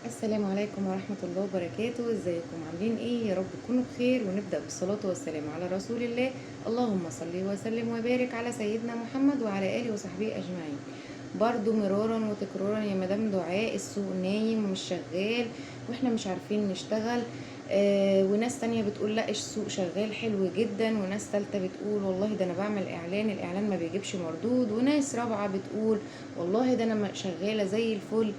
السلام عليكم ورحمة الله وبركاته. ازيكم عاملين ايه؟ يا رب تكونوا بخير، ونبدأ بالصلاة والسلام على رسول الله. اللهم صل وسلم وبارك على سيدنا محمد وعلى آله وصحبه أجمعين. برضو مرارا وتكرارا يا مدام دعاء، السوق نايم ومش شغال واحنا مش عارفين نشتغل. وناس تانية بتقول لا السوق شغال حلو جدا، وناس تالتة بتقول والله ده انا بعمل الاعلان ما بيجيبش مردود، وناس رابعة بتقول والله ده انا شغالة زي الفل.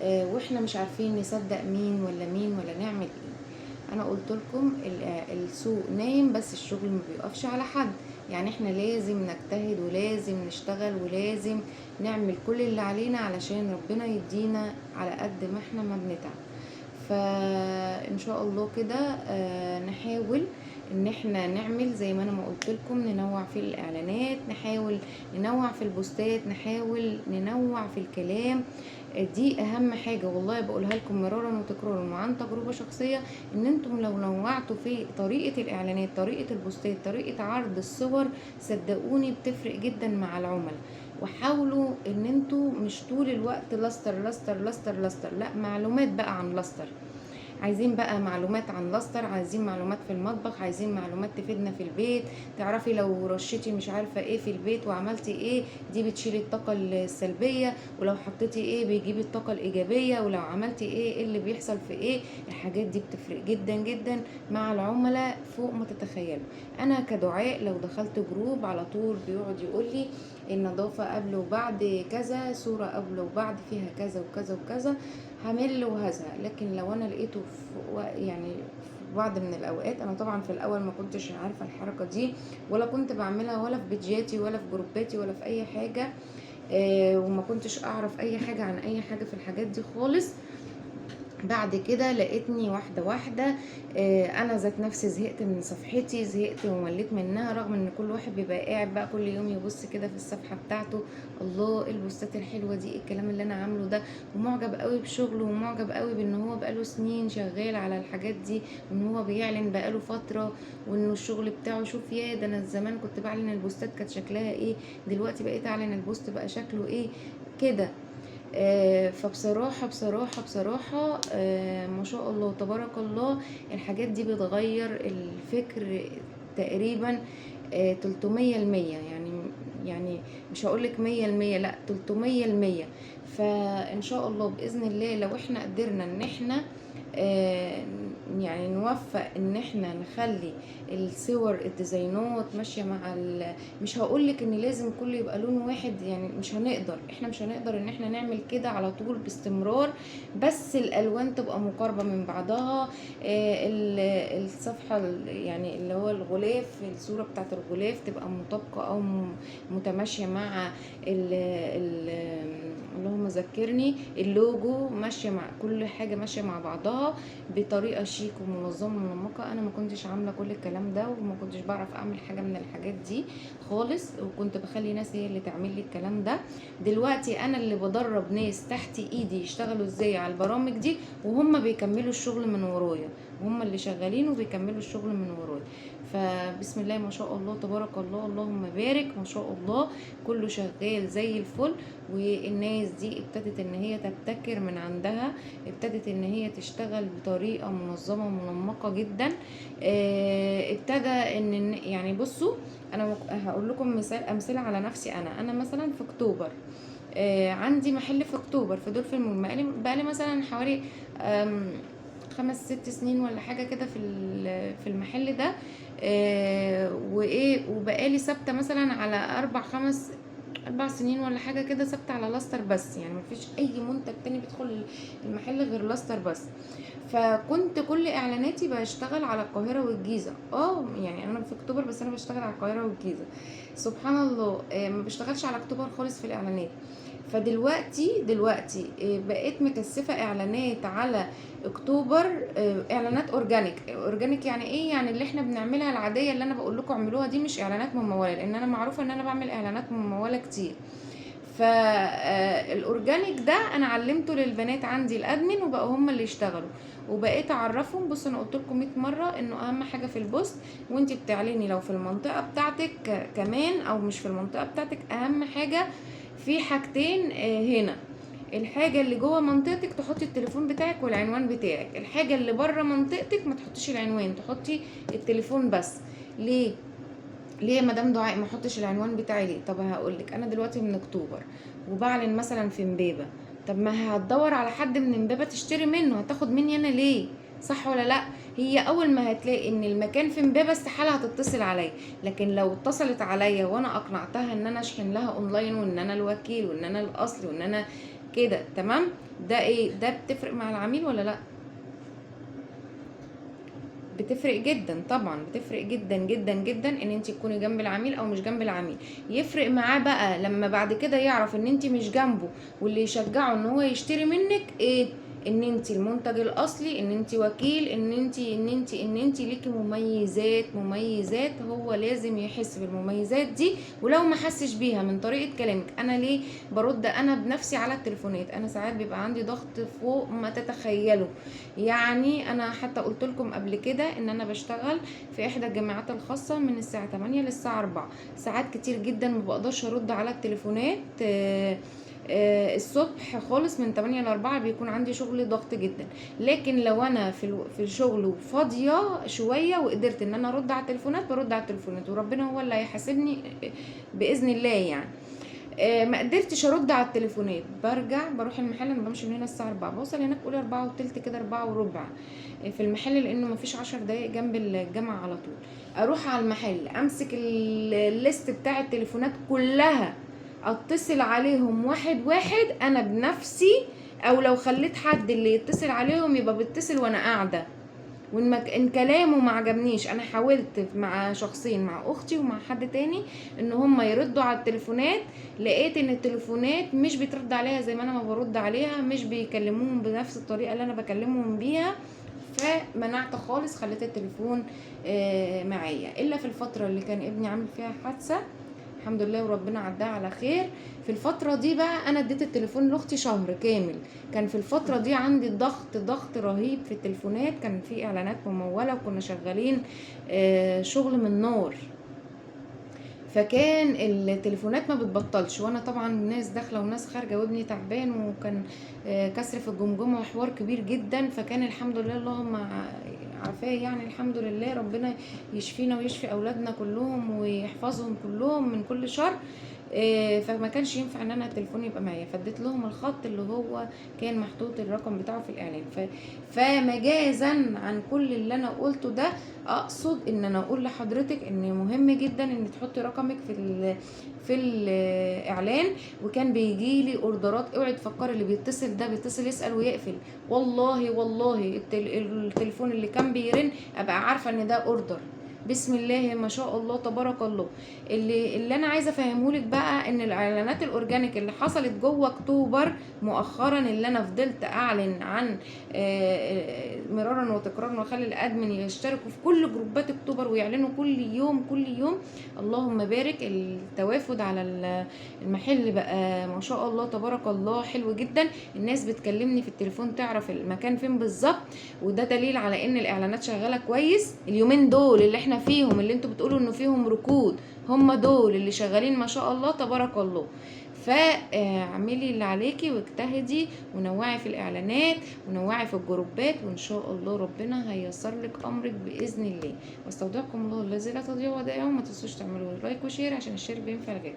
واحنا مش عارفين نصدق مين ولا مين ولا نعمل ايه. انا قلت لكم السوق نايم، بس الشغل ما بيقفش على حد. يعني احنا لازم نجتهد ولازم نشتغل ولازم نعمل كل اللي علينا علشان ربنا يدينا على قد ما احنا ما بنتعب. فان شاء الله كده نحاول ان احنا نعمل زي ما انا ما قلت لكم، ننوع في الاعلانات، نحاول ننوع في البوستات، نحاول ننوع في الكلام. دي اهم حاجة والله، بقولها لكم مرارا وتكرارا وعن تجربة شخصية، ان انتم لو نوعتوا في طريقة الاعلانات، طريقة البوستات، طريقة عرض الصور، صدقوني بتفرق جدا مع العملاء. وحاولوا ان انتوا مش طول الوقت لاستر لاستر لاستر لاستر، لا، معلومات بقى عن لاستر. عايزين بقى معلومات عن لاستر، عايزين معلومات في المطبخ، عايزين معلومات تفيدنا في البيت. تعرفي لو رشيتي مش عارفة ايه في البيت وعملتي ايه دي بتشيل الطاقة السلبية، ولو حطيتي ايه بيجيب الطاقة الايجابية، ولو عملتي ايه اللي بيحصل في ايه. الحاجات دي بتفرق جدا جدا مع العملاء فوق ما تتخيلوا. انا كدعاء لو دخلت جروب على طول بيقعد يقول لي النظافة قبل وبعد كذا، صورة قبل وبعد فيها كذا وكذا وكذا، همل وهزهق. لكن لو انا لقيته يعني في بعض من الاوقات، انا طبعا في الاول ما كنتش عارفه الحركه دي، ولا كنت بعملها ولا في بيجاتي ولا في جروباتي ولا في اي حاجه. وما كنتش اعرف اي حاجه عن اي حاجه في الحاجات دي خالص. بعد كده لقيتني واحدة واحدة. انا ذات نفسي زهقت من صفحتي، زهقت ومليت منها، رغم ان كل واحد بيبقى قاعد بقى كل يوم يبص كده في الصفحة بتاعته، الله إيه البوستات الحلوة دي، إيه الكلام اللي انا عامله ده، ومعجب قوي بشغله، ومعجب قوي بان هو بقاله سنين شغال على الحاجات دي، وان هو بيعلن بقاله فترة، وانه الشغل بتاعه، شوف يا ده انا زمان كنت بعلن البوستات كانت شكلها ايه، دلوقتي بقيت اعلن البوست بقى شكله ايه كده. فبصراحة ما شاء الله تبارك الله، الحاجات دي بتغير الفكر تقريبا 300%. يعني مش هقولك 100%، لا 300%. فإن شاء الله بإذن الله لو احنا قدرنا ان احنا آه، يعني نوفق ان احنا نخلي الصور الديزاينات ماشية مع مش هقولك ان لازم كله يبقى لون واحد، يعني احنا مش هنقدر ان احنا نعمل كده على طول باستمرار، بس الالوان تبقى مقاربة من بعضها. الصفحة يعني اللي هو الغلاف، الصورة بتاعت الغلاف تبقى مطابقة او متماشية مع اللهم ذكرني اللوجو، ماشية مع كل حاجة، ماشية مع بعضها بطريقة شيك ومنظمة ومنمقة. انا ما كنتش عاملة كل الكلام ده، وما كنتش بعرف اعمل حاجة من الحاجات دي خالص، وكنت بخلي ناس هي اللي تعمل لي الكلام ده. دلوقتي انا اللي بدرب ناس تحت ايدي يشتغلوا ازاي على البرامج دي، وهم بيكملوا الشغل من ورايا، هم اللي شغالين وبيكملوا الشغل من ورايا. فبسم الله ما شاء الله تبارك الله، اللهم بارك، ما شاء الله كله شغال زي الفل. والناس دي ابتدت ان هي تبتكر من عندها، ابتدت ان هي تشتغل بطريقة منظمة ومنمقة جدا. ابتدى ان يعني بصوا، انا هقول لكم امثله على نفسي. انا مثلا في اكتوبر عندي محل في اكتوبر في دول في المول، بقالي مثلا حوالي 5 6 سنين ولا حاجه كده في المحل ده. وايه، وبقالي ثابته مثلا على 4 5 4 سنين ولا حاجه كده، ثابته على لاستر بس، يعني مفيش اي منتج تاني بيدخل المحل غير لاستر بس. فكنت كل اعلاناتي بشتغل على القاهره والجيزه. يعني انا في اكتوبر بس انا بشتغل على القاهره والجيزه. سبحان الله، ما بشتغلش على اكتوبر خالص في الاعلانات. فدلوقتي بقيت مكثفه اعلانات على اكتوبر، اعلانات اورجانيك. يعني ايه؟ يعني اللي احنا بنعملها العاديه اللي انا بقول لكم اعملوها دي، مش اعلانات مموله، لان انا معروفه ان انا بعمل اعلانات مموله كتير. فالاورجانيك ده انا علمته للبنات عندي الادمن، وبقوا هم اللي يشتغلوا، وبقيت اعرفهم. بص انا قلت لكم 100 مره انه اهم حاجه في البوست وانت بتعلني لو في المنطقه بتاعتك كمان او مش في المنطقه بتاعتك، اهم حاجه في حاجتين هنا. الحاجه اللي جوه منطقتك تحطي التليفون بتاعك والعنوان بتاعك. الحاجه اللي بره منطقتك ما تحطيش العنوان، تحطي التليفون بس. ليه يا مدام دعاء ما احطش العنوان بتاعي ليه؟ طب هقول لك، انا دلوقتي من اكتوبر وبعلن مثلا في امبابه، طب ما هتدور على حد من امبابه تشتري منه، هتاخد مني انا ليه؟ صح ولا لا؟ هي اول ما هتلاقي ان المكان في امبابه استحاله هتتصل عليا، لكن لو اتصلت عليا وانا اقنعتها ان انا اشحن لها اونلاين وان انا الوكيل وان انا الاصلي وان انا كده تمام، ده ايه؟ ده بتفرق مع العميل ولا لا؟ بتفرق جدا طبعا، بتفرق جدا جدا جدا ان انت تكوني جنب العميل او مش جنب العميل. يفرق معاه بقى لما بعد كده يعرف ان انت مش جنبه، واللي يشجعه ان هو يشتري منك ايه؟ ان انت المنتج الاصلي، ان انت وكيل، ان انت ليكي مميزات هو لازم يحس بالمميزات دي. ولو ما حسش بيها من طريقة كلامك، انا ليه برد انا بنفسي على التليفونات؟ انا ساعات بيبقى عندي ضغط فوق ما تتخيلوا. يعني انا حتى قلت لكم قبل كده ان انا بشتغل في احدى الجامعات الخاصة من الساعة 8 للساعة 4، ساعات كتير جدا ما بقدرش ارد على التليفونات. الصبح خالص من 8 ل 4 بيكون عندي شغل ضغط جدا، لكن لو انا في الشغل وفاضيه شويه وقدرت ان انا ارد على التليفونات برد على التليفونات، وربنا هو اللي هيحاسبني باذن الله يعني. ما قدرتش ارد على التليفونات، برجع بروح المحل. انا بمشي من هنا الساعه 4، بوصل هناك قولي 4 وتلت كده، 4 وربع في المحل، لانه مفيش 10 دقايق جنب الجامعه على طول. اروح على المحل امسك الليست بتاع التليفونات كلها، اتصل عليهم واحد واحد انا بنفسي، او لو خليت حد اللي يتصل عليهم يبقى بيتصل وانا قاعده. وان كلامه ما عجبنيش، انا حاولت مع شخصين، مع اختي ومع حد تاني، ان هم يردوا على التليفونات، لقيت ان التليفونات مش بيترد عليها زي ما انا ما برد عليها، مش بيكلموهم بنفس الطريقه اللي انا بكلمهم بيها. فمنعت خالص، خليت التليفون معايا، الا في الفتره اللي كان ابني عامل فيها حادثه الحمد لله وربنا عداها على خير. في الفترة دي بقى انا اديت التليفون لاختي شهر كامل. كان في الفترة دي عندي ضغط رهيب في التليفونات، كان في اعلانات ممولة وكنا شغالين شغل من نار، فكان التليفونات ما بتبطلش، وانا طبعا ناس داخله وناس خارجه وابني تعبان، وكان كسر في الجمجمه وحوار كبير جدا. فكان الحمد لله اللهم عافاه، يعني الحمد لله ربنا يشفينا ويشفي اولادنا كلهم ويحفظهم كلهم من كل شر. فما كانش ينفع ان انا التليفون يبقى معايا، فاديت لهم الخط اللي هو كان محطوط الرقم بتاعه في الاعلان. فمجازا عن كل اللي انا قلته ده، اقصد ان انا اقول لحضرتك ان مهم جدا ان تحطي رقمك في الاعلان. وكان بيجي لي اوردرات، اوعي تفكري اللي بيتصل ده بيتصل يسال ويقفل، والله التليفون اللي كان بيرن ابقى عارفه ان ده اوردر. بسم الله ما شاء الله تبارك الله. اللي انا عايزه افهمهولك بقى ان الاعلانات الاورجانيك اللي حصلت جوه اكتوبر مؤخرا، اللي انا فضلت اعلن عن مرارا وتكرارا، واخلي الادمن يشتركوا في كل جروبات اكتوبر ويعلنوا كل يوم كل يوم. اللهم بارك، التوافد على المحل بقى ما شاء الله تبارك الله حلو جدا. الناس بتكلمني في التليفون تعرف المكان فين بالظبط، وده دليل على ان الاعلانات شغاله كويس. اليومين دول اللي احنا فيهم، اللي انتوا بتقولوا انه فيهم ركود، هم دول اللي شغالين ما شاء الله تبارك الله. فاعملي اللي عليكي واجتهدي ونوعي في الاعلانات ونوعي في الجروبات، وان شاء الله ربنا هيسر لك امرك باذن الله. واستودعكم الله الذي لا تضيع ودائعه. وما تنسوش تعملوا لايك وشير عشان الشير بينفع الغير.